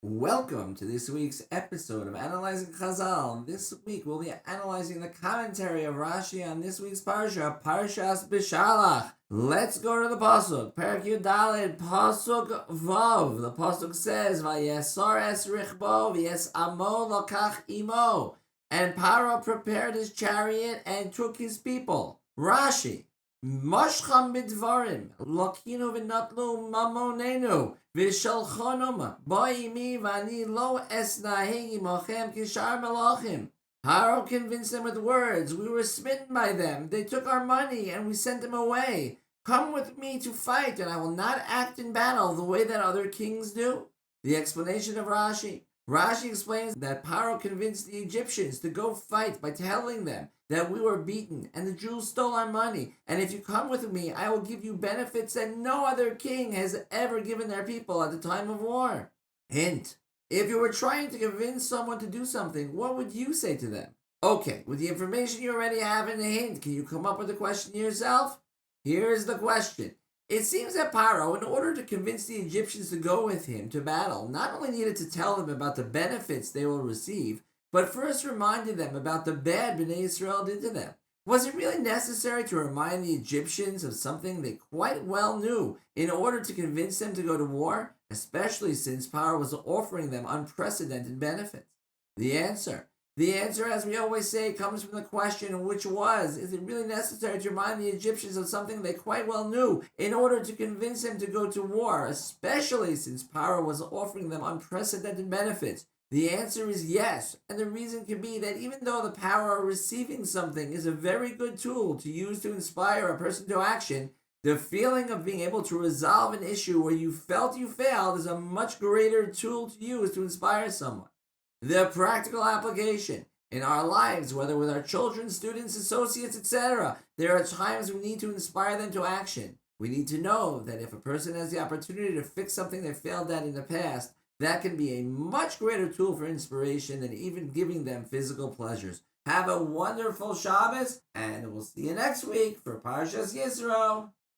Welcome to this week's episode of Analyzing Chazal. This week we'll be analyzing the commentary of Rashi on this week's parsha, Parshas Beshalach. Let's go to the pasuk. Perek Yud Daled, pasuk Vav. The pasuk says, "Vayesar es richbo v'yes amo lokach imo." And Paro prepared his chariot and took his people. Rashi. Moshcham bidvarim, lokinu v'natlu mamonenu, v'shalchonum, bo'imi v'ani lo esnahi imochem kishar melachim. Paro convinced them with words. We were smitten by them. They took our money and we sent them away. Come with me to fight, and I will not act in battle the way that other kings do. The explanation of Rashi. Rashi explains that Paro convinced the Egyptians to go fight by telling them that we were beaten and the Jews stole our money, and if you come with me, I will give you benefits that no other king has ever given their people at the time of war. Hint: if you were trying to convince someone to do something, what would you say to them? Okay, with the information you already have in the hint, can you come up with a question yourself? Here's the question. It seems that Paro, in order to convince the Egyptians to go with him to battle, not only needed to tell them about the benefits they will receive, but first reminded them about the bad Bnei Israel did to them. Was it really necessary to remind the Egyptians of something they quite well knew in order to convince them to go to war, especially since Paro was offering them unprecedented benefits? The answer, as we always say, comes from the question, which was, is it really necessary to remind the Egyptians of something they quite well knew in order to convince them to go to war, especially since Paro was offering them unprecedented benefits? The answer is yes, and the reason can be that even though the power of receiving something is a very good tool to use to inspire a person to action, the feeling of being able to resolve an issue where you felt you failed is a much greater tool to use to inspire someone. The practical application. In our lives, whether with our children, students, associates, etc., there are times we need to inspire them to action. We need to know that if a person has the opportunity to fix something they failed at in the past, that can be a much greater tool for inspiration than even giving them physical pleasures. Have a wonderful Shabbos, and we'll see you next week for Parshas Yisro.